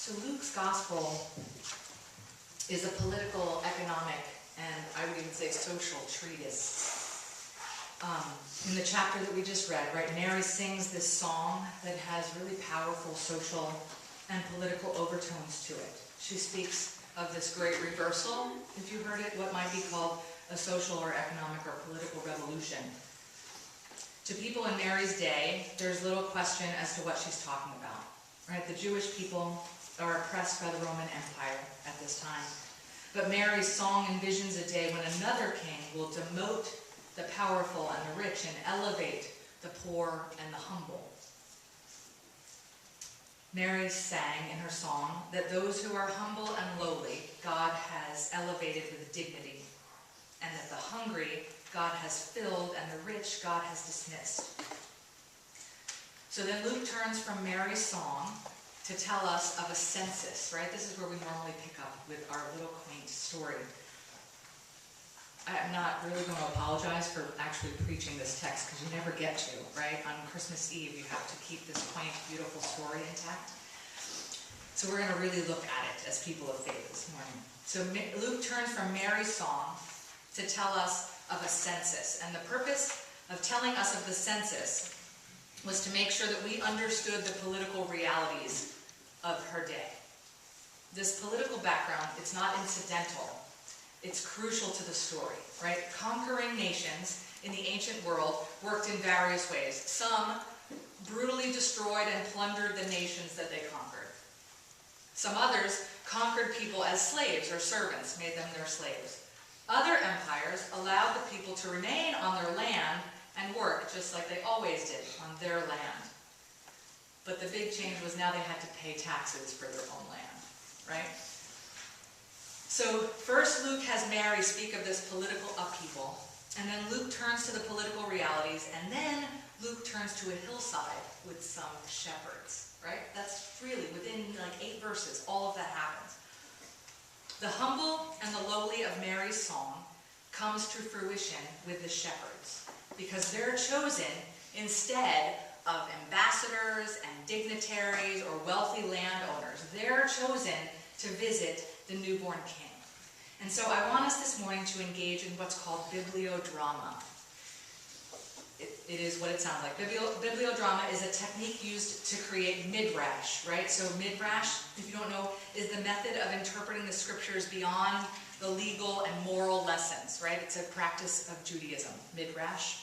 So Luke's gospel is a political, economic, and I would even say social treatise. In the chapter that we just read, right, Mary sings this song that has really powerful social and political overtones to it. She speaks of this great reversal, if you heard it, what might be called a social or economic or political revolution. To people in Mary's day, there's little question as to what she's talking about. Right? The Jewish people are oppressed by the Roman Empire at this time. But Mary's song envisions a day when another king will demote the powerful and the rich and elevate the poor and the humble. Mary sang in her song that those who are humble and lowly, God has elevated with dignity, and that the hungry God has filled and the rich God has dismissed. So then Luke turns from Mary's song to tell us of a census, right? This is where we normally pick up with our little quaint story. I'm not really going to apologize for actually preaching this text because you never get to, right? On Christmas Eve, you have to keep this quaint, beautiful story intact. So we're going to really look at it as people of faith this morning. So Luke turns from Mary's song to tell us of a census. And the purpose of telling us of the census was to make sure that we understood the political realities of her day. This political background, it's not incidental. It's crucial to the story, right? Conquering nations in the ancient world worked in various ways. Some brutally destroyed and plundered the nations that they conquered. Some others conquered people as slaves or servants, made them their slaves. Other empires allowed the people to remain on their land and work just like they always did on their land. But the big change was now they had to pay taxes for their own land, right? So first Luke has Mary speak of this political upheaval, and then Luke turns to the political realities, and then Luke turns to a hillside with some shepherds, right? That's really within like 8 verses, all of that happens. The humble and the lowly of Mary's song comes to fruition with the shepherds, because they're chosen instead of ambassadors and dignitaries or wealthy landowners. They're chosen to visit the newborn king. And so I want us this morning to engage in what's called bibliodrama. It is what it sounds like. Bibliodrama is a technique used to create midrash, right? So midrash, if you don't know, is the method of interpreting the scriptures beyond the legal and moral lessons, right? It's a practice of Judaism, midrash.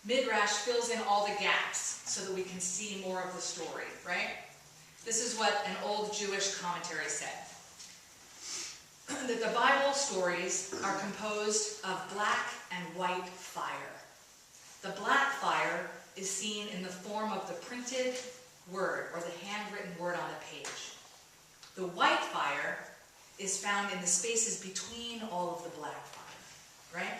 Midrash fills in all the gaps so that we can see more of the story, right? This is what an old Jewish commentary said. That the Bible stories are composed of black and white fire. The black fire is seen in the form of the printed word or the handwritten word on a page. The white fire is found in the spaces between all of the black fire, right?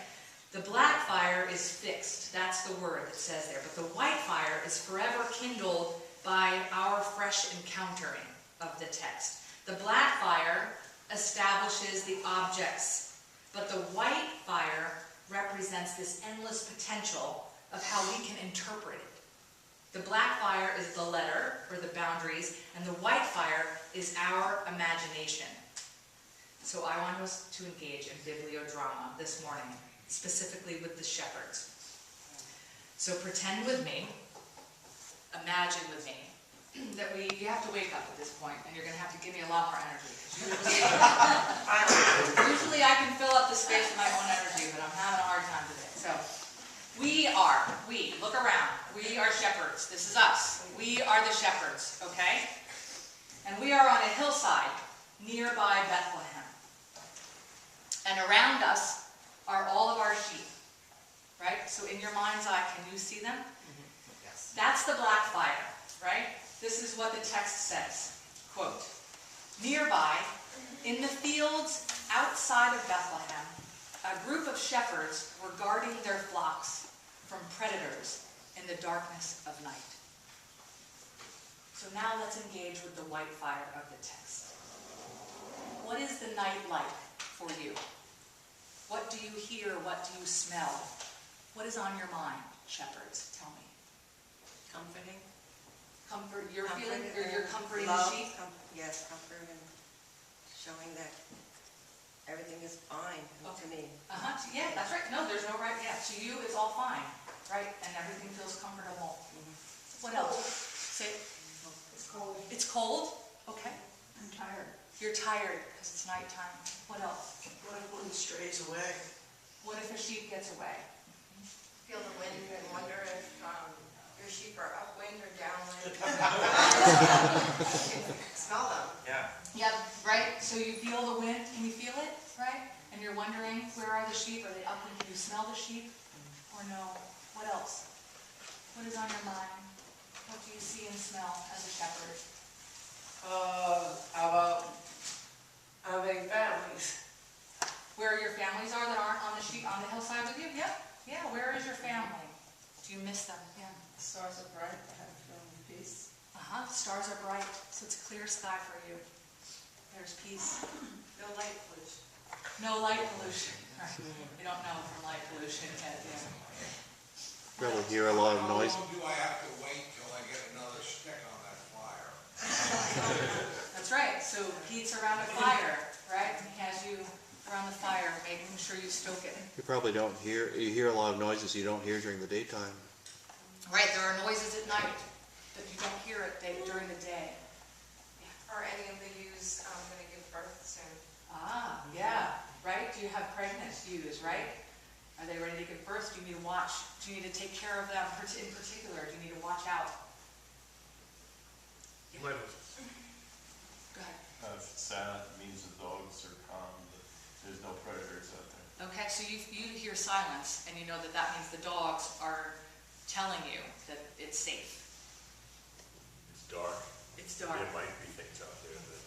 The black fire is fixed. That's the word that says there. But the white fire is forever kindled by our fresh encountering of the text. The black fire establishes the objects, but the white fire represents this endless potential of how we can interpret it. The black fire is the letter, or the boundaries, and the white fire is our imagination. So I want us to engage in bibliodrama this morning, specifically with the shepherds. So pretend with me, imagine with me, that you have to wake up at this point, and you're going to have to give me a lot more energy. Usually I can fill up the space with my own energy, but I'm having a hard time today. So look around. We are shepherds. This is us. We are the shepherds, okay? And we are on a hillside nearby Bethlehem. And around us are all of our sheep, right? So in your mind's eye, can you see them? Yes. That's the black fire, right? This is what the text says, quote, "Nearby, in the fields outside of Bethlehem, a group of shepherds were guarding their flocks from predators in the darkness of night." So now let's engage with the white fire of the text. What is the night like for you? What do you hear? What do you smell? What is on your mind, shepherds? Tell me. Comforting. Comfort, you're feeling, or you're comforting love, the sheep? yes, comfort and showing that everything is fine to me. Yeah, that's right. No, there's no right. Yeah, to you it's all fine, right? And everything feels comfortable. What else? Say it. It's cold. It's cold? Okay. I'm tired. You're tired because it's nighttime. What else? What if one strays away? What if a sheep gets away? Feel the wind and wonder if your sheep are upwind or downwind. Smell them. Yeah. Yeah, right? So you feel the wind. Can you feel it? Right? And you're wondering, where are the sheep? Are they upwind? Can you smell the sheep? Or no? What else? What is on your mind? What do you see and smell as a shepherd? About having families. Where your families are that aren't on the sheep on the hillside with you? Yep. Yeah, where is your family? Do you miss them? Yeah. The stars are bright. I have feeling peace. The stars are bright, so it's clear sky for you. There's peace. No light pollution. No light pollution. Right. We don't know from light pollution yet. Yeah. Probably hear a lot of noise. How long do I have to wait till I get another stick on that fire? That's right. So Pete's around a fire, right? He has you around the fire, making sure you stoke it. You probably don't hear, you hear a lot of noises you don't hear during the daytime. Right, there are noises at night that you don't hear during the day. Are any of the ewes going to give birth soon? Yeah, right? Do you have pregnant ewes, right? Are they ready to give birth? Do you need to watch? Do you need to take care of them in particular? Do you need to watch out? Go ahead. If it's sad, it means the dogs are calm, but there's no predators out there. Okay, so you hear silence, and you know that that means the dogs are telling you that it's safe. It's dark. It's dark. There might be things out there that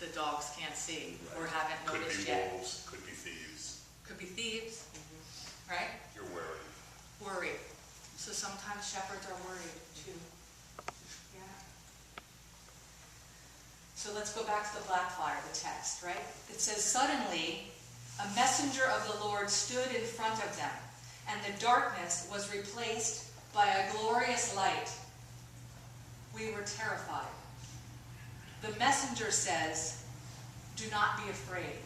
The dogs can't see or Right. haven't could noticed be yet. wolves, could be thieves. Could be thieves, right? You're wary. Worried. So sometimes shepherds are worried too. Yeah. So let's go back to the black fire, the text, right? It says, suddenly a messenger of the Lord stood in front of them, and the darkness was replaced by a glorious light. We were terrified. The messenger says, do not be afraid.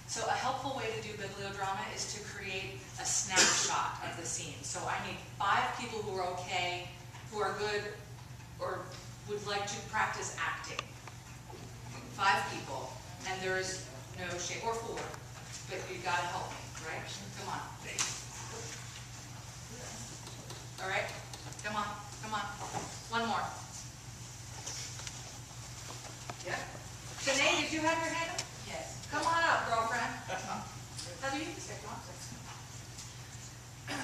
So a helpful way to do bibliodrama is to create a snapshot of the scene. So I need 5 people who are okay, who are good, or would like to practice acting. 5 people, and there's no shame, or 4, but you gotta help me, right? Come on. All right, come on, come on. One more. Yeah. Shanae, did you have your hand up? Yes. Come on up, girlfriend. Heather, you can stay if you want to.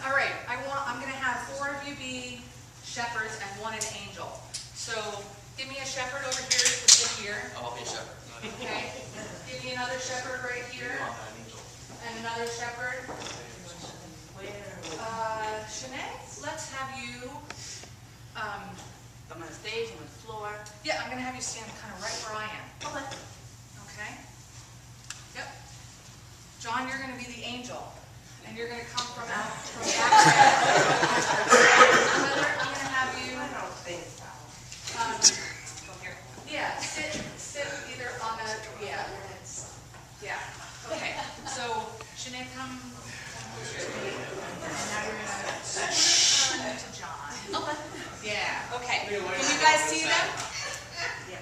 All right, I'm gonna have 4 of you be shepherds and 1 an angel. So give me a shepherd over here to sit here. I'll be a shepherd. Okay. Give me another shepherd right here. And another shepherd. Shanae, let's have you, I'm on the stage, I'm on the floor. yeah, I'm gonna have you stand kind of right where I am. Okay. Okay? Yep. John, you're gonna be the angel, and you're gonna come from back there. Heather, I'm gonna have you, I don't think so. go here. Yeah, sit either on the, yeah. Okay, so Shanae, come closer to me, and now you're gonna turn to John. Yeah, okay. Can you guys see them? Yeah.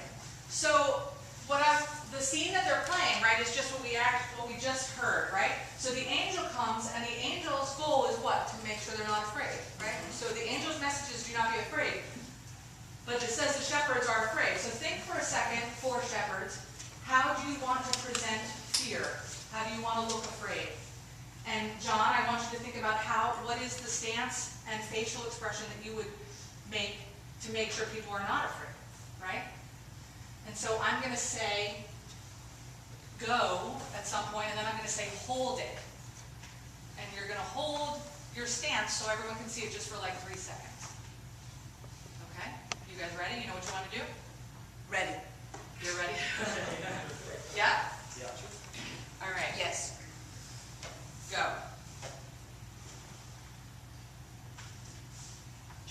So the scene that they're playing, right, is just what we just heard, right? So the angel comes, and the angel's goal is what? To make sure they're not afraid, right? So the angel's message is do not be afraid. But it says the shepherds are afraid. So think for a second, 4 shepherds. How do you want to present fear? How do you want to look afraid? And John, I want you to think about what is the stance and facial expression that you would make to make sure people are not afraid, right? And so I'm going to say go at some point, and then I'm going to say hold it. And you're going to hold your stance so everyone can see it just for like 3 seconds. Okay? You guys ready? You know what you want to do? Ready. You're ready? Yeah? Yeah. All right. Yes. Go.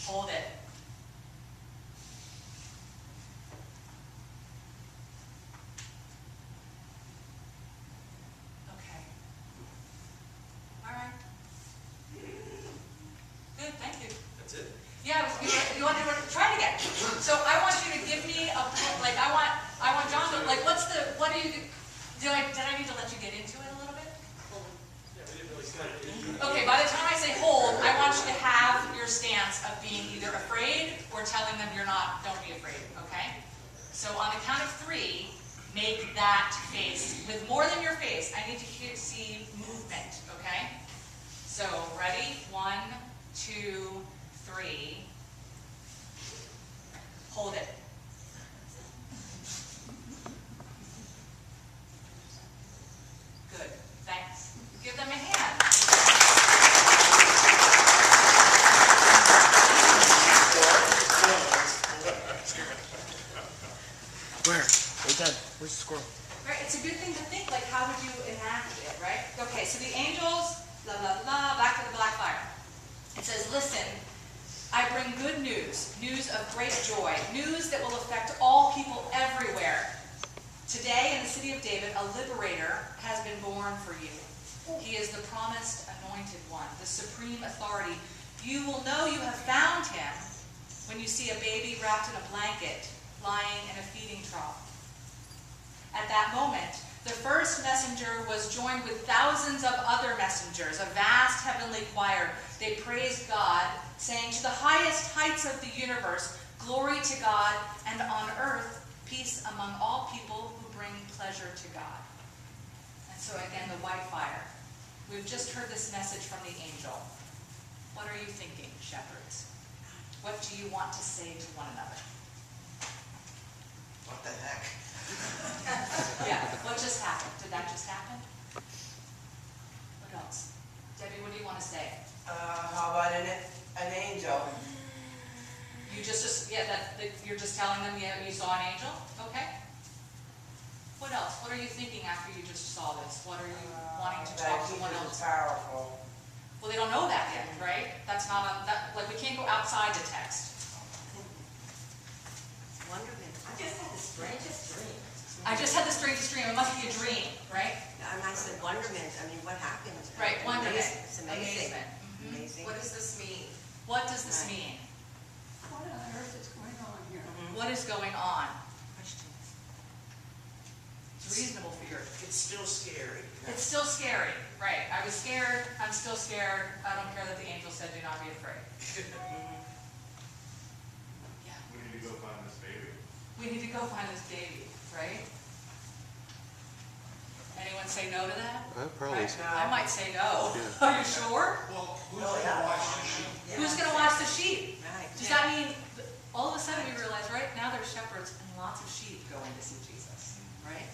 Hold it. thank you. That's it? Yeah, you want to try it again. So I want you to give me a, like, I want John to, like, what do you, did I need to let you get into it a little bit? Okay, by the time I say hold, I want you to have your stance of being either afraid or telling them you're not, don't be afraid, okay? So on the count of 3, make that face. With more than your face, I need to see movement, okay? So, ready? 1, 2, 3. Hold it. Good. Thanks. Give them a hand. Where? Where's that? Where's the squirrel? Right, it's a good thing to think, like, how would you enact it, right? Okay, so the angels, blah, blah, blah, back to the black fire. It says, listen, I bring good news, news of great joy, news that will affect all people everywhere. Today, in the city of David, a liberator has been born for you. He is the promised anointed one, the supreme authority. You will know you have found him when you see a baby wrapped in a blanket, lying in a feeding trough. At that moment, the first messenger was joined with thousands of other messengers, a vast heavenly choir. They praised God, saying, to the highest heights of the universe, glory to God, and on earth, peace among all people who bring pleasure to God. And so again, the white fire. We've just heard this message from the angel. What are you thinking, shepherds? What do you want to say to one another? What the heck? Yeah, what just happened? Did that just happen? What else? Debbie, what do you want to say? How about an angel? You just yeah, that you're just telling them you saw an angel? Okay. What else? What are you thinking after you just saw this? What are you wanting to talk to someone else? Powerful. Well, they don't know that yet, right? That's not on that. Like we can't go outside the text. Wonderment. I just had the strangest dream. I just had the strangest dream. It must be a dream, right? And I said wonderment. I mean, what happened? Right. Wonderment. It's amazing. Amazement. Mhm. Amazing. What does this mean? What does this Right. mean? What on earth is going on here? What is going on? Questions. It's reasonable for your. It's still scary. It's still scary, right? I was scared. I'm still scared. I don't care that the angel said, "Do not be afraid." Yeah. We need to go find this baby. We need to go find this baby, right? Anyone say no to that? I'd probably say. I might say no. Yeah. Are you sure? Well, who's gonna watch the sheep? Who's going to watch the sheep? Right. Does that mean, all of a sudden we realize, right, now there's shepherds and lots of sheep going to see Jesus, right?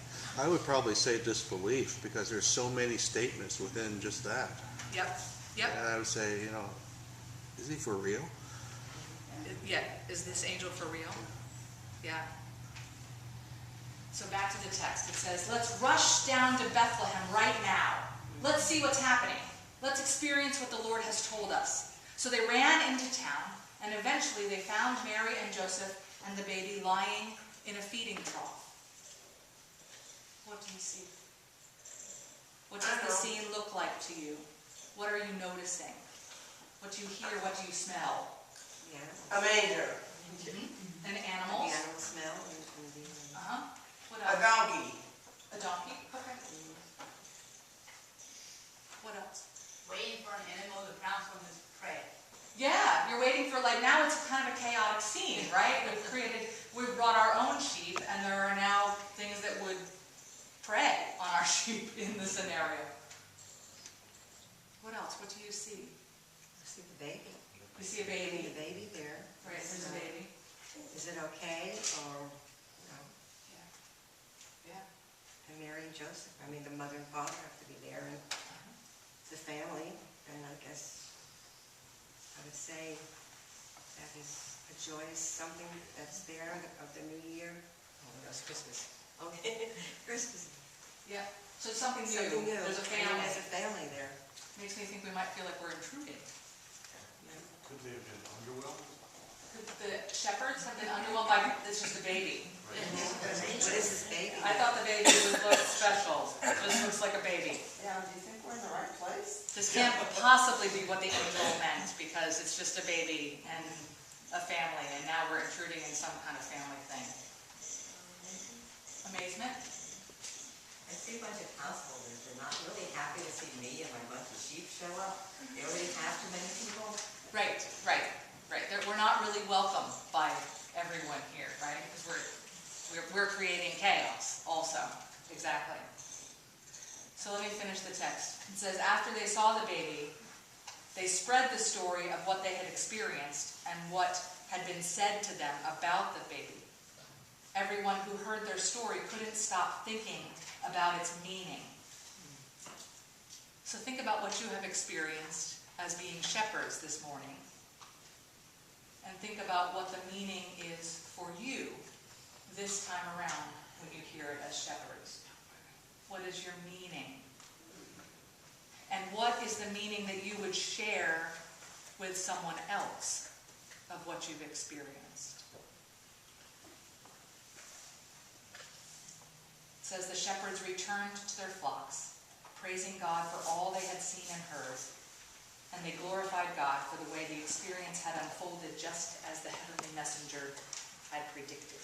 I would probably say disbelief because there's so many statements within just that. Yep, yep. And I would say, is he for real? Yeah, is this angel for real? Yeah. So back to the text. It says, let's rush down to Bethlehem right now. Let's see what's happening. Let's experience what the Lord has told us. So they ran into town, and eventually they found Mary and Joseph and the baby lying in a feeding trough. What do you see? What does the scene look like to you? What are you noticing? What do you hear? What do you smell? Yeah. A manger. And The animals? animal smell and the... Uh-huh. What A else? donkey. A donkey? Okay. What else? Waiting for an animal to pounce on his prey. Yeah, you're waiting for, like, now it's kind of a chaotic scene, right? We've brought our own sheep, and there are now things that would prey on our sheep in the scenario. What else? What do you see? See the baby. You see a baby. The baby there. Right, there's a baby. Is it okay or, no? Yeah. Yeah. And Mary and Joseph, I mean, the mother and father have to be there and the family. And I guess I would say that is a joyous something that's there of the new year. Oh, that's Christmas. Okay, Christmas. Yeah. So it's something new. Something new. There's a I mean, family. there's a family there. Makes me think we might feel like we're intruding. Could they have been underwhelmed? The shepherds have been underwhelmed by, it's just a baby. What is this baby? I thought the baby would look special. It just looks like a baby. Yeah, do you think we're in the right place? This can't possibly be what the angel meant, because it's just a baby and a family, and now we're intruding in some kind of family thing. Amazement? I see a bunch of householders, they're not really happy to see me and my bunch of sheep show up. They already have too many people. Right. We're not really welcome by everyone here, right? Because we're creating chaos also. Exactly. So let me finish the text. It says, after they saw the baby, they spread the story of what they had experienced and what had been said to them about the baby. Everyone who heard their story couldn't stop thinking about its meaning. So think about what you have experienced as being shepherds this morning. And think about what the meaning is for you this time around when you hear it as shepherds. What is your meaning? And what is the meaning that you would share with someone else of what you've experienced? It says, the shepherds returned to their flocks, praising God for all they had seen and heard. And they glorified God for the way the experience had unfolded just as the heavenly messenger had predicted.